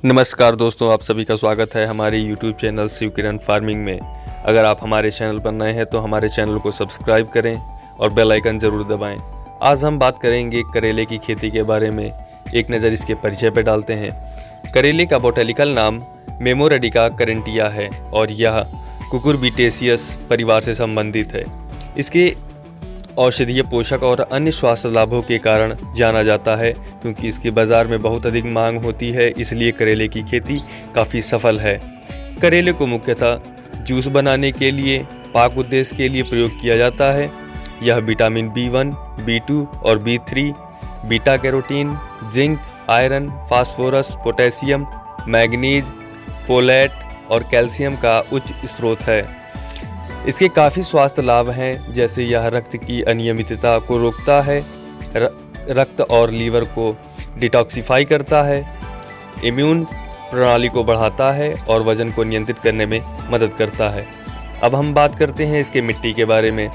नमस्कार दोस्तों, आप सभी का स्वागत है हमारे YouTube चैनल शिव किरण फार्मिंग में। अगर आप हमारे चैनल पर नए हैं तो हमारे चैनल को सब्सक्राइब करें और बेल आइकन ज़रूर दबाएं। आज हम बात करेंगे करेले की खेती के बारे में। एक नज़र इसके परिचय पर डालते हैं। करेले का बोटेनिकल नाम मेमोरेडिका करेंटिया है और यह कुकुरबिटेसियस परिवार से संबंधित है। इसके औषधीय पोषक और अन्य स्वास्थ्य लाभों के कारण जाना जाता है। क्योंकि इसके बाज़ार में बहुत अधिक मांग होती है, इसलिए करेले की खेती काफ़ी सफल है। करेले को मुख्यतः जूस बनाने के लिए, पाक उद्देश्य के लिए प्रयोग किया जाता है। यह विटामिन B1, B2 और B3, beta carotene, zinc, iron, phosphorus, potassium, manganese, folate और कैल्शियम का उच्च स्रोत है। इसके काफ़ी स्वास्थ्य लाभ हैं, जैसे यह रक्त की अनियमितता को रोकता है, रक्त और लीवर को डिटॉक्सिफाई करता है, इम्यून प्रणाली को बढ़ाता है और वजन को नियंत्रित करने में मदद करता है। अब हम बात करते हैं इसके मिट्टी के बारे में।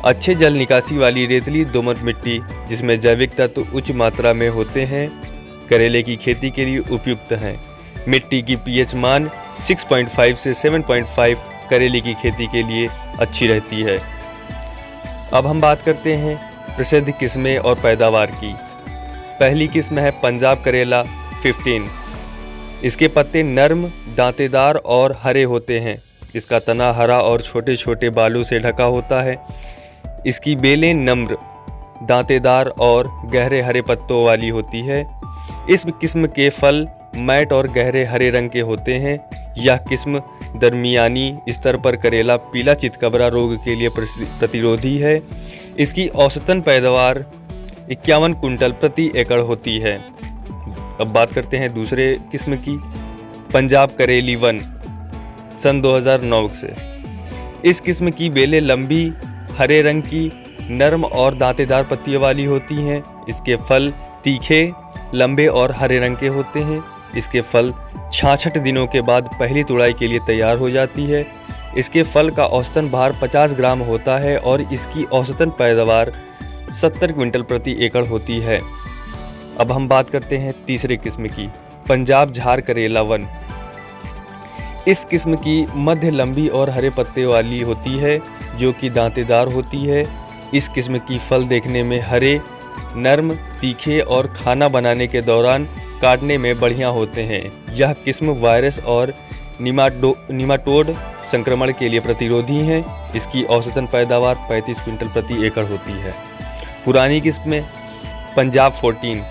अच्छे जल निकासी वाली रेतली दोमट मिट्टी जिसमें जैविक तत्व उच्च मात्रा में होते हैं, करेले की खेती के लिए उपयुक्त हैं। मिट्टी की pH मान 6.5 से 7.5 करेले की खेती के लिए अच्छी रहती है। अब हम बात करते हैं प्रसिद्ध किस्में और पैदावार की। पहली किस्म है पंजाब करेला 15। इसके पत्ते नर्म, दांतेदार और हरे होते हैं। इसका तना हरा और छोटे छोटे बालों से ढका होता है। इसकी बेलें नम्र, दांतेदार और गहरे हरे पत्तों वाली होती है। इस किस्म के फल मैट और गहरे हरे रंग के होते हैं। यह किस्म दरमियानी स्तर पर करेला पीला चितकबरा रोग के लिए प्रतिरोधी है। इसकी औसतन पैदावार 51 कुंटल प्रति एकड़ होती है। अब बात करते हैं दूसरे किस्म की, पंजाब करेली 1 सन 2009 से। इस किस्म की बेलें लंबी, हरे रंग की, नर्म और दांतेदार पत्तियों वाली होती हैं। इसके फल तीखे, लंबे और हरे रंग के होते हैं। इसके फल 66 दिनों के बाद पहली तुड़ाई के लिए तैयार हो जाती है। इसके फल का औसतन भार 50 ग्राम होता है और इसकी औसतन पैदावार 70 क्विंटल प्रति एकड़ होती है। अब हम बात करते हैं तीसरे किस्म की, पंजाब झार करेला 1। इस किस्म की मध्य लंबी और हरे पत्ते वाली होती है, जो कि दांतेदार होती है। इस किस्म की फल देखने में हरे, नर्म, तीखे और खाना बनाने के दौरान काटने में बढ़िया होते हैं। यह किस्म वायरस और निमाटोड संक्रमण के लिए प्रतिरोधी है। इसकी औसतन पैदावार 35 क्विंटल प्रति एकड़ होती है। पुरानी किस्म पंजाब 14।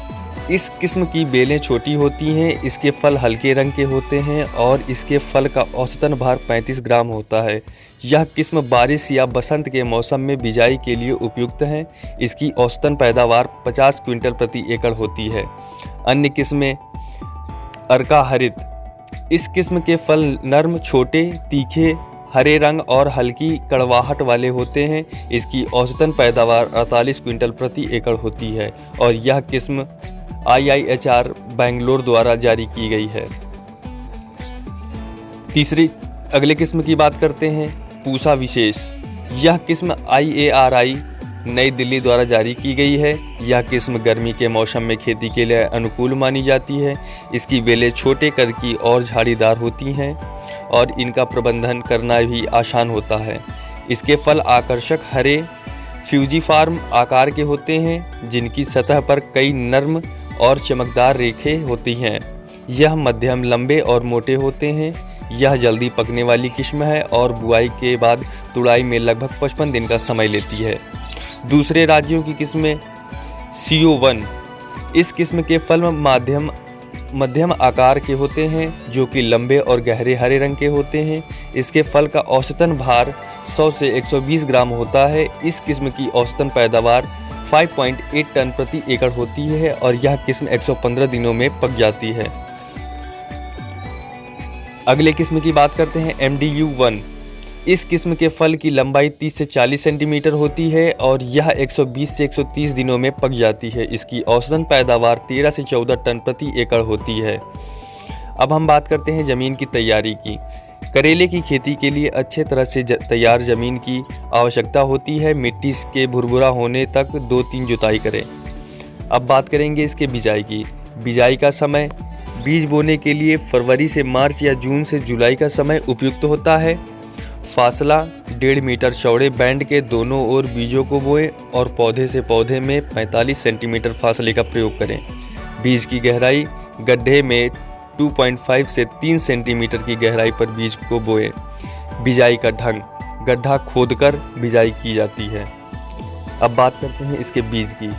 इस किस्म की बेलें छोटी होती हैं। इसके फल हल्के रंग के होते हैं और इसके फल का औसतन भार 35 ग्राम होता है। यह किस्म बारिश या बसंत के मौसम में बिजाई के लिए उपयुक्त है। इसकी औसतन पैदावार 50 क्विंटल प्रति एकड़ होती है। अन्य किस्में अर्का हरित। इस किस्म के फल नर्म, छोटे, तीखे, हरे रंग और हल्की कड़वाहट वाले होते हैं। इसकी औसतन पैदावार 48 क्विंटल प्रति एकड़ होती है और यह किस्म IIHR बेंगलोर द्वारा जारी की गई है। अगले किस्म की बात करते हैं, पूसा विशेष। यह किस्म IARI नई दिल्ली द्वारा जारी की गई है। यह किस्म गर्मी के मौसम में खेती के लिए अनुकूल मानी जाती है। इसकी बेलें छोटे कद की और झाड़ीदार होती हैं और इनका प्रबंधन करना भी आसान होता है। इसके फल आकर्षक हरे, फ्यूजीफार्म आकार के होते हैं, जिनकी सतह पर कई नर्म और चमकदार रेखें होती हैं। यह मध्यम लंबे और मोटे होते हैं। यह जल्दी पकने वाली किस्म है और बुआई के बाद तुड़ाई में लगभग 55 दिन का समय लेती है। दूसरे राज्यों की किस्में CO1। इस किस्म के फल मध्यम आकार के होते हैं, जो कि लंबे और गहरे हरे रंग के होते हैं। इसके फल का औसतन भार 100 से 120 ग्राम होता है। इस किस्म की औसतन पैदावार 5.8 टन प्रति एकड़ होती है और यह किस्म 115 दिनों में पक जाती है। अगले किस्म की बात करते हैं, MDU 1। इस किस्म के फल की लंबाई 30 से 40 सेंटीमीटर होती है और यह 120 से 130 दिनों में पक जाती है। इसकी औसतन पैदावार 13 से 14 टन प्रति एकड़ होती है। अब हम बात करते हैं ज़मीन की तैयारी की। करेले की खेती के लिए अच्छे तरह से तैयार ज़मीन की आवश्यकता होती है। मिट्टी के भुरभुरा होने तक 2-3 जुताई करें। अब बात करेंगे इसके बिजाई की। बिजाई का समय बीज बोने के लिए फरवरी से मार्च या जून से जुलाई का समय उपयुक्त होता है। फासला 1.5 मीटर चौड़े बैंड के दोनों ओर बीजों को बोएं और पौधे से पौधे में 45 सेंटीमीटर फासले का प्रयोग करें। बीज की गहराई गड्ढे में 2.5 से 3 सेंटीमीटर की गहराई पर बीज को बोएं। बिजाई का ढंग, गड्ढा खोदकर बिजाई की जाती है। अब बात करते हैं इसके बीज की।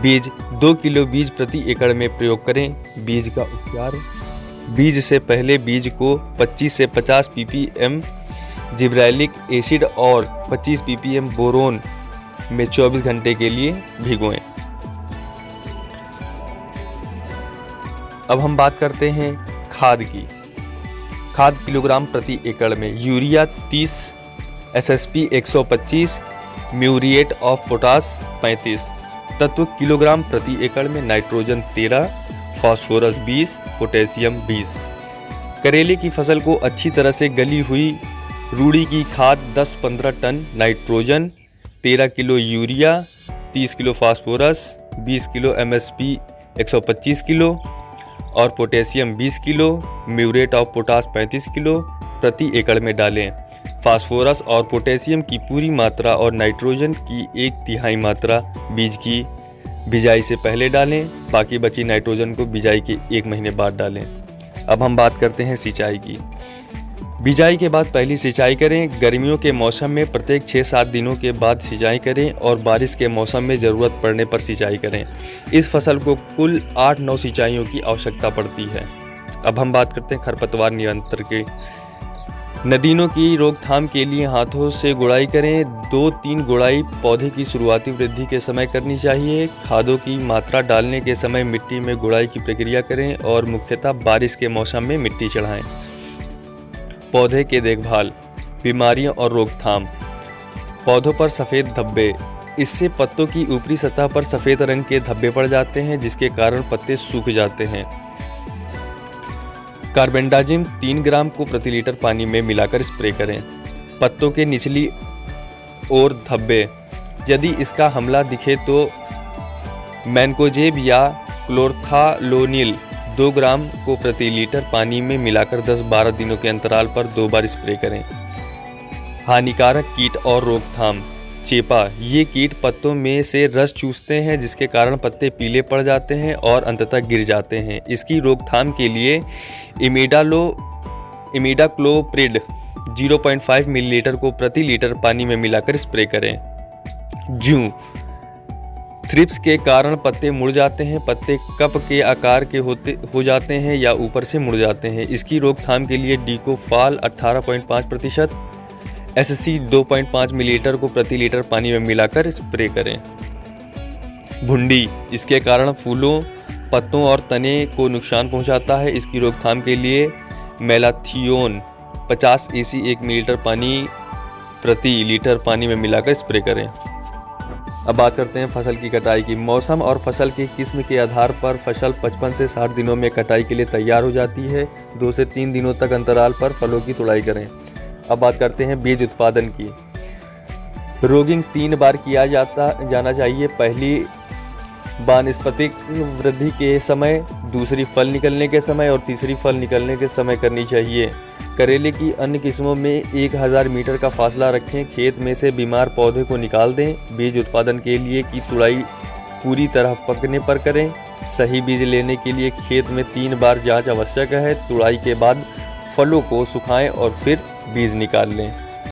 बीज 2 किलो बीज प्रति एकड़ में प्रयोग करें। बीज का उपचार, बीज से पहले बीज को 25 से 50 ppm जिब्रेलिक एसिड और 25 ppm बोरोन में 24 घंटे के लिए भिगोएं। अब हम बात करते हैं खाद की। खाद किलोग्राम प्रति एकड़ में urea 30, SSP 125, muriate of potash 35 तत्व किलोग्राम प्रति एकड़ में, नाइट्रोजन 13, फास्फोरस 20, पोटेशियम 20। करेले की फसल को अच्छी तरह से गली हुई रूड़ी की खाद 10-15 ton nitrogen, 13 kilo urea, 30 kilo phosphorus, 20 kilo MSP 125 kilo और potassium 20 kilo, muriate of potash 35 kilo प्रति एकड़ में डालें। फास्फोरस और पोटेशियम की पूरी मात्रा और नाइट्रोजन की 1/3 मात्रा बीज की बिजाई से पहले डालें। बाकी बची नाइट्रोजन को बिजाई के 1 महीने बाद डालें। अब हम बात करते हैं सिंचाई की। बिजाई के बाद पहली सिंचाई करें। गर्मियों के मौसम में प्रत्येक 6-7 दिनों के बाद सिंचाई करें और बारिश के मौसम में ज़रूरत पड़ने पर सिंचाई करें। इस फसल को कुल 8-9 सिंचाइयों की आवश्यकता पड़ती है। अब हम बात करते हैं खरपतवार नियंत्रण के। नदीनों की रोकथाम के लिए हाथों से गुड़ाई करें। 2-3 गुड़ाई पौधे की शुरुआती वृद्धि के समय करनी चाहिए। खादों की मात्रा डालने के समय मिट्टी में गुड़ाई की प्रक्रिया करें और मुख्यतः बारिश के मौसम में मिट्टी चढ़ाएं। पौधे के देखभाल, बीमारियां और रोकथाम। पौधों पर सफ़ेद धब्बे, इससे पत्तों की ऊपरी सतह पर सफ़ेद रंग के धब्बे पड़ जाते हैं जिसके कारण पत्ते सूख जाते हैं। कार्बेंडाजिम 3 ग्राम को प्रति लीटर पानी में मिलाकर स्प्रे करें। पत्तों के निचली ओर धब्बे, यदि इसका हमला दिखे तो मैनकोजेब या क्लोर्थालोनिल 2 ग्राम को प्रति लीटर पानी में मिलाकर 10-12 दिनों के अंतराल पर 2 बार स्प्रे करें। हानिकारक कीट और रोकथाम। चेपा, ये कीट पत्तों में से रस चूसते हैं जिसके कारण पत्ते पीले पड़ जाते हैं और अंततः गिर जाते हैं। इसकी रोकथाम के लिए इमिडाक्लोप्रिड 0.5 मिलीलीटर को प्रति लीटर पानी में मिलाकर स्प्रे करें। जूं, थ्रिप्स के कारण पत्ते मुड़ जाते हैं। पत्ते कप के आकार के हो जाते हैं या ऊपर से मुड़ जाते हैं। इसकी रोकथाम के लिए डिकोफाल 18.5%, SC 2.5 मिलीलीटर को प्रति लीटर पानी में मिलाकर स्प्रे करें। भुंडी, इसके कारण फूलों, पत्तों और तने को नुकसान पहुंचाता है। इसकी रोकथाम के लिए मेलाथियोन 50 EC 1 मिलीलीटर पानी प्रति लीटर पानी में मिलाकर स्प्रे करें। अब बात करते हैं फसल की कटाई की। मौसम और फसल की किस्म के आधार पर फसल 55 से 60 दिनों में कटाई के लिए तैयार हो जाती है। 2 से 3 दिनों तक अंतराल पर फलों की तुड़ाई करें। अब बात करते हैं बीज उत्पादन की। रोगिंग 3 बार किया जाना चाहिए। पहली वानस्पतिक वृद्धि के समय, दूसरी फल निकलने के समय और तीसरी फल निकलने के समय करनी चाहिए। करेले की अन्य किस्मों में 1000 मीटर का फासला रखें। खेत में से बीमार पौधे को निकाल दें। बीज उत्पादन के लिए की तुड़ाई पूरी तरह पकने पर करें। सही बीज लेने के लिए खेत में 3 बार जांच आवश्यक है। तुड़ाई के बाद फलों को सुखाएं और फिर बीज निकाल लें।